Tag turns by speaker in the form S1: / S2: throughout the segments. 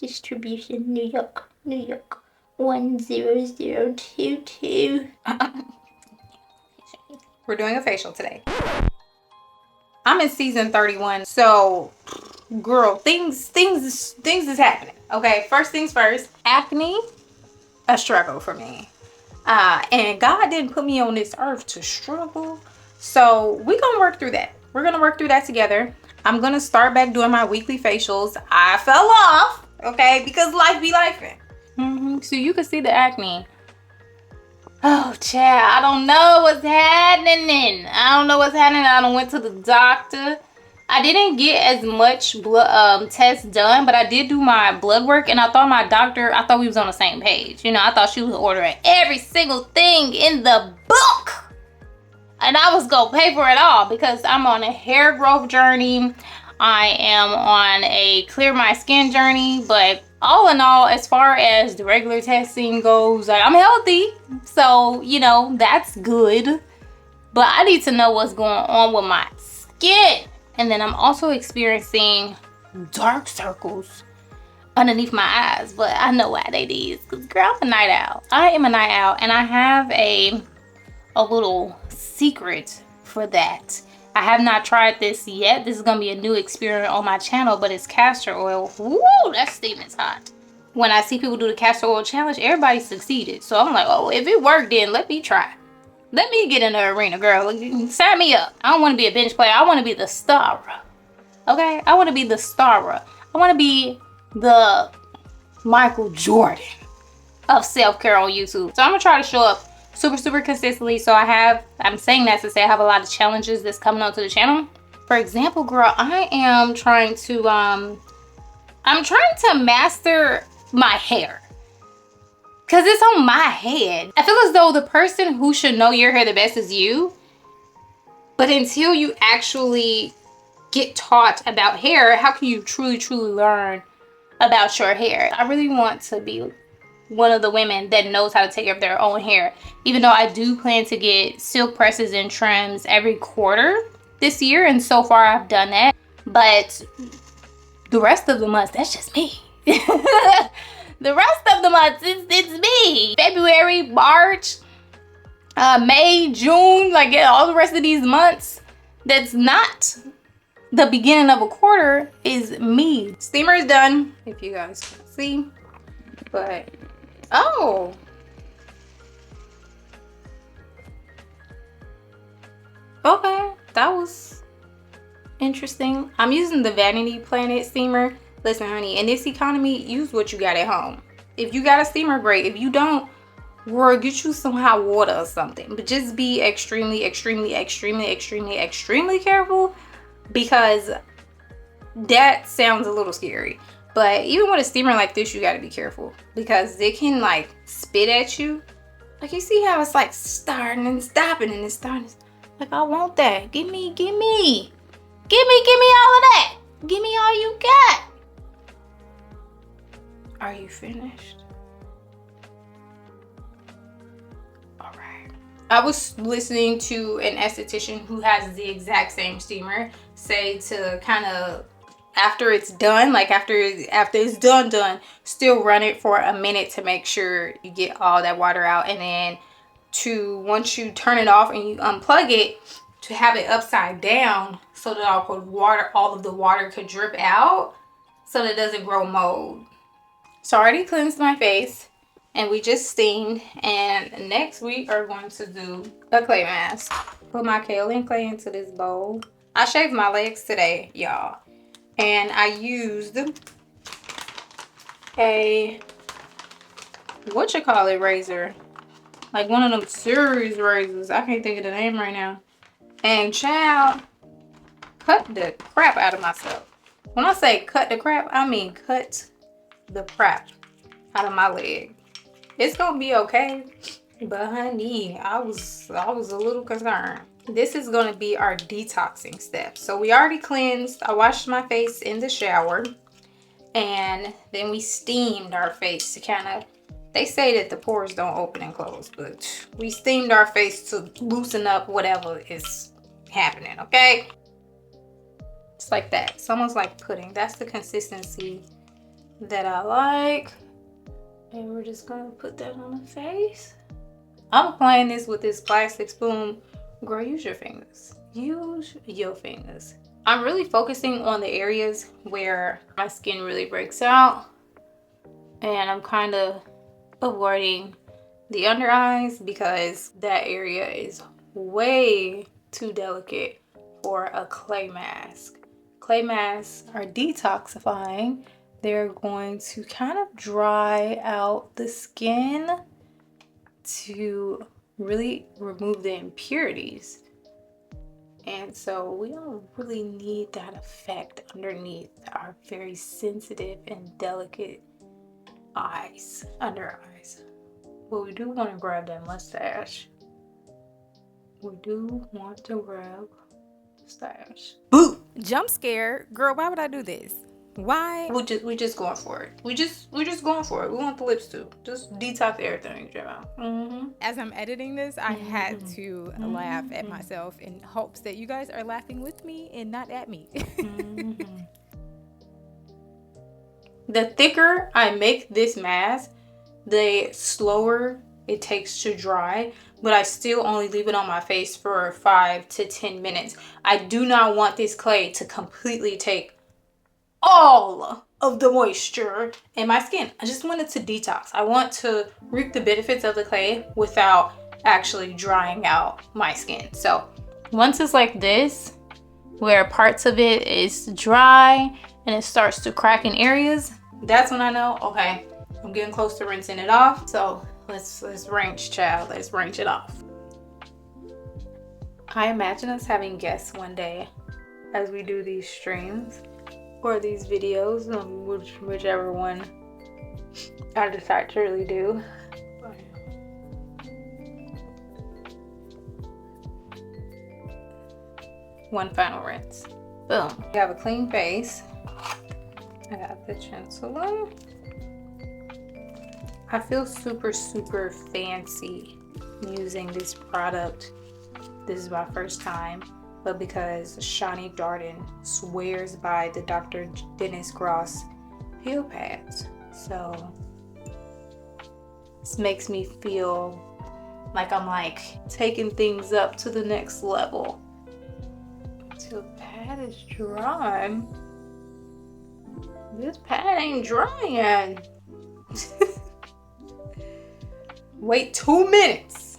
S1: Distribution, New York, New York, 10022.
S2: We're doing a facial today. I'm in season 31, so girl, things is happening. Okay, first things first, acne, a struggle for me. And God didn't put me on this earth to struggle. So we're gonna work through that. We're gonna work through that together. I'm gonna start back doing my weekly facials. I fell off, okay, because life be lifing. So you can see the acne. Oh, child, I don't know what's happening. I done went to the doctor. I didn't get as much blood tests done, but I did do my blood work, and I thought we was on the same page. You know, I thought she was ordering every single thing in the book, and I was gonna pay for it all because I'm on a hair growth journey. I am on a clear my skin journey, but all in all, as far as the regular testing goes, I'm healthy, so you know that's good. But I need to know what's going on with my skin. And then I'm also experiencing dark circles underneath my eyes, but I know why they did. Because girl, I'm a night owl. I am a night owl, and I have a little secret for that. I have not tried this yet. This is gonna be a new experiment on my channel, but it's castor oil. Woo, that steam is hot. When I see people do the castor oil challenge, everybody succeeded. So I'm like, oh, if it worked, then let me try. Let me get in the arena, girl. Sign me up. I don't want to be a bench player. I want to be the star. Okay? I want to be the star. I want to be the Michael Jordan of self-care on YouTube. So I'm going to try to show up super consistently. So I'm saying that to say I have a lot of challenges that's coming onto the channel. For example, girl, I am trying to master my hair. Because it's on my head. I feel as though the person who should know your hair the best is you. But until you actually get taught about hair, how can you truly learn about your hair? I really want to be one of the women that knows how to take care of their own hair. Even though I do plan to get silk presses and trims every quarter this year. And so far I've done that. But the rest of the months, that's just me. The rest of the months, it's me. February, March, May, June, like all the rest of these months, that's not the beginning of a quarter, is me. Steamer is done, if you guys can see. But, oh. Okay, that was interesting. I'm using the Vanity Planet steamer. Listen, honey, in this economy, use what you got at home. If you got a steamer, great. If you don't, girl, get you some hot water or something. But just be extremely careful, because that sounds a little scary. But even with a steamer like this, you got to be careful, because they can like spit at you. Like, you see how it's like starting and stopping, and it's starting. Like, I want that. Give me all of that. Give me all you got. Are you finished? All right. I was listening to an esthetician who has the exact same steamer say to kind of, after it's done, like after it's done, still run it for a minute to make sure you get all that water out. And then once you turn it off and you unplug it, to have it upside down so that all of the water could drip out so that it doesn't grow mold. So I already cleansed my face and we just steamed, and next we are going to do a clay mask. Put my kaolin clay into this bowl. I shaved my legs today, y'all, and I used a razor, like one of them series razors. I can't think of the name right now. And child, cut the crap out of myself. When I say cut the crap, I mean cut the crap out of my leg. It's gonna be okay, but honey, I was a little concerned. This is gonna be our detoxing step. So we already cleansed. I washed my face in the shower, and then we steamed our face to kind of, they say that the pores don't open and close, but we steamed our face to loosen up whatever is happening, okay? It's like that. It's almost like pudding. That's the consistency that I like. And we're just gonna put that on the face. I'm applying this with this plastic spoon. Girl, use your fingers. Use your fingers. I'm really focusing on the areas where my skin really breaks out. And I'm kind of avoiding the under eyes because that area is way too delicate for a clay mask. Clay masks are detoxifying. They're going to kind of dry out the skin to really remove the impurities. And so we don't really need that effect underneath our very sensitive and delicate eyes, under eyes. But we do want to grab that mustache. We do want to grab the mustache. Boo!
S3: Jump scare. Girl, why would I do this? Why?
S2: We just going for it. We just going for it. We want the lips too. Just detox everything, Gemma.
S3: As I'm editing this, I had to laugh at myself in hopes that you guys are laughing with me and not at me.
S2: The thicker I make this mask, the slower it takes to dry, but I still only leave it on my face for 5 to 10 minutes. I do not want this clay to completely take all of the moisture in my skin. I just want it to detox. I want to reap the benefits of the clay without actually drying out my skin. So once it's like this, where parts of it is dry and it starts to crack in areas, that's when I know, okay, I'm getting close to rinsing it off. So let's rinse, child. Let's rinse it off. I imagine us having guests one day as we do these streams or these videos, whichever one I decide to really do. One final rinse. Boom. You have a clean face. I got the Chancellor. I feel super, super fancy using this product. This is my first time, but because Shani Darden swears by the Dr. Dennis Gross peel pads. So this makes me feel like I'm like taking things up to the next level. Until the pad is dry. This pad ain't drying. Wait 2 minutes.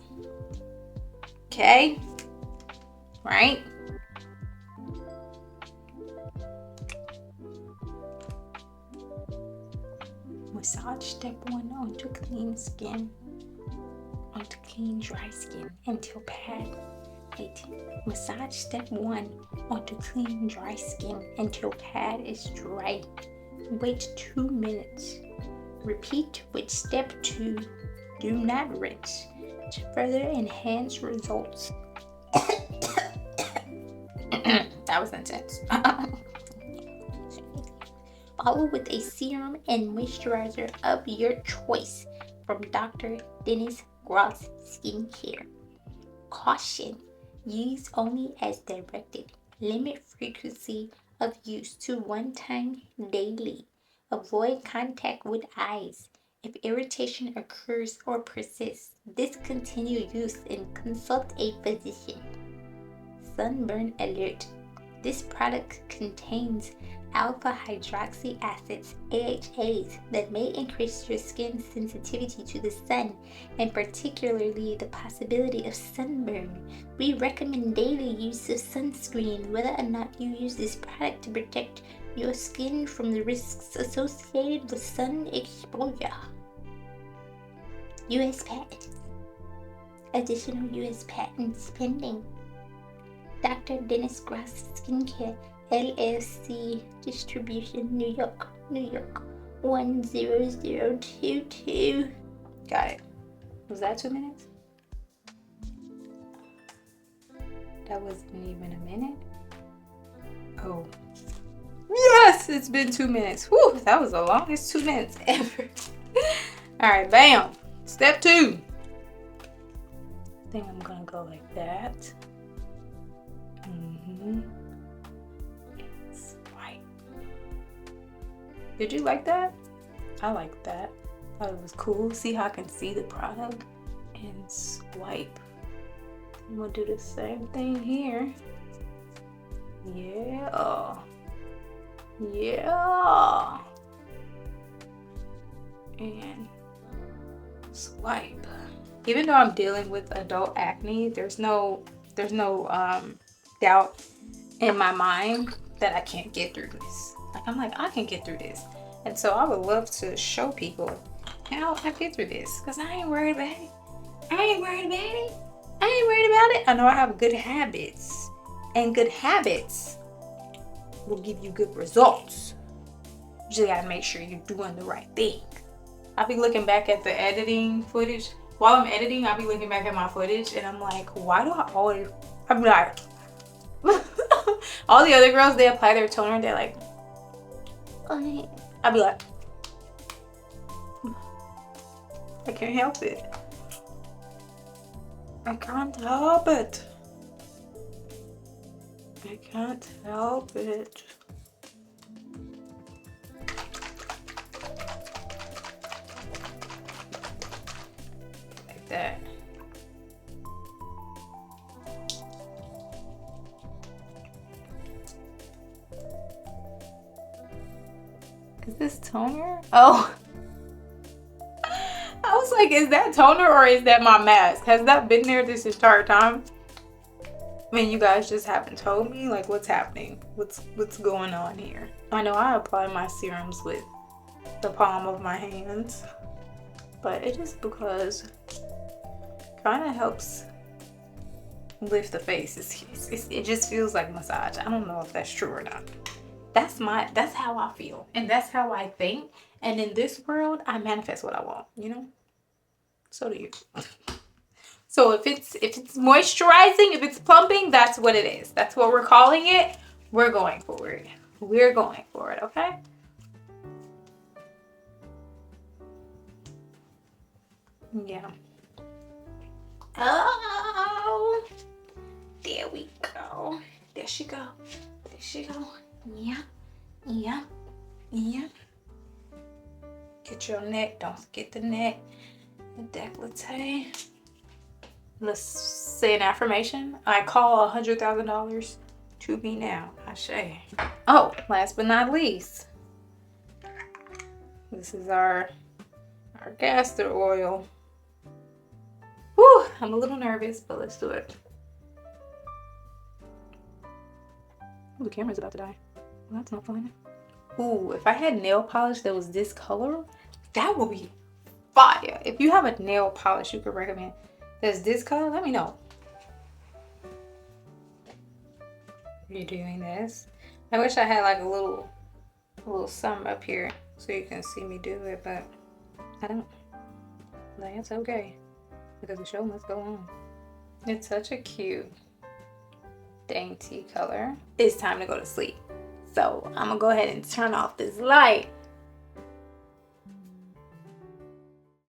S2: Okay? Right? Massage step 1 onto clean skin. Onto clean dry skin until pad. Wait. Massage step 1 onto clean dry skin until pad is dry. Wait 2 minutes. Repeat with step 2. Do not rinse. To further enhance results. That was intense. Follow with a serum and moisturizer of your choice from Dr. Dennis Gross Skincare. Caution. Use only as directed. Limit frequency of use to 1 time daily. Avoid contact with eyes. If irritation occurs or persists, discontinue use and consult a physician. Sunburn alert. This product contains alpha hydroxy acids, AHAs, that may increase your skin's sensitivity to the sun and particularly the possibility of sunburn. We recommend daily use of sunscreen whether or not you use this product to protect your skin from the risks associated with sun exposure. U.S. patent. Additional U.S. patents pending. Dr. Dennis Gross Skincare, LLC, distribution, New York, 10022. Got it. Was that 2 minutes? That wasn't even a minute. Oh. Yes, it's been 2 minutes. Whew, that was the longest 2 minutes ever. All right, bam. Step 2. I think I'm gonna go like that. It's right. Did you like that? I like that. Thought it was cool. See how I can see the product and swipe. I'm gonna do the same thing here. Yeah. Yeah. And swipe. Even though I'm dealing with adult acne, there's no doubt in my mind that I can't get through this. Like, I'm like, I can get through this. And so I would love to show people how I get through this, because I ain't worried about it. I ain't worried about it. I ain't worried about it. I know I have good habits, and good habits will give you good results. You just gotta make sure you're doing the right thing. I'll be looking back at the editing footage. While I'm editing, I'll be looking back at my footage and I'm like, why do I always, I'm like, all the other girls, they apply their toner, they're like, I'll be like, I can't help it. I can't help it. I can't help it. Like that. Is this toner? Oh. I was like, is that toner or is that my mask? Has that been there this entire time? I mean, you guys just haven't told me, like, what's happening? What's going on here? I know I apply my serums with the palm of my hands, but it is because kind of helps lift the face. It just feels like massage. I don't know if that's true or not. That's how I feel, and that's how I think. And in this world, I manifest what I want, you know? So do you. So if it's moisturizing, if it's plumping, that's what it is. That's what we're calling it. We're going for it. We're going for it, okay? Yeah. Oh, there we go. There she go. There she go. Yeah. Yeah. Yeah. Get your neck. Don't forget the neck. The décolleté. Let's say an affirmation. I call $100,000 to me now. Ashe. Oh, last but not least, this is our castor oil. Whew, I'm a little nervous, but let's do it. Oh, the camera's about to die. Well, that's not fun. Ooh, if I had nail polish that was this color, that would be fire. If you have a nail polish you could recommend that's this color, let me know. You're doing this. I wish I had like a little something up here so you can see me do it, but I don't. That's okay, because the show must go on. It's such a cute, dainty color. It's time to go to sleep. So I'm gonna go ahead and turn off this light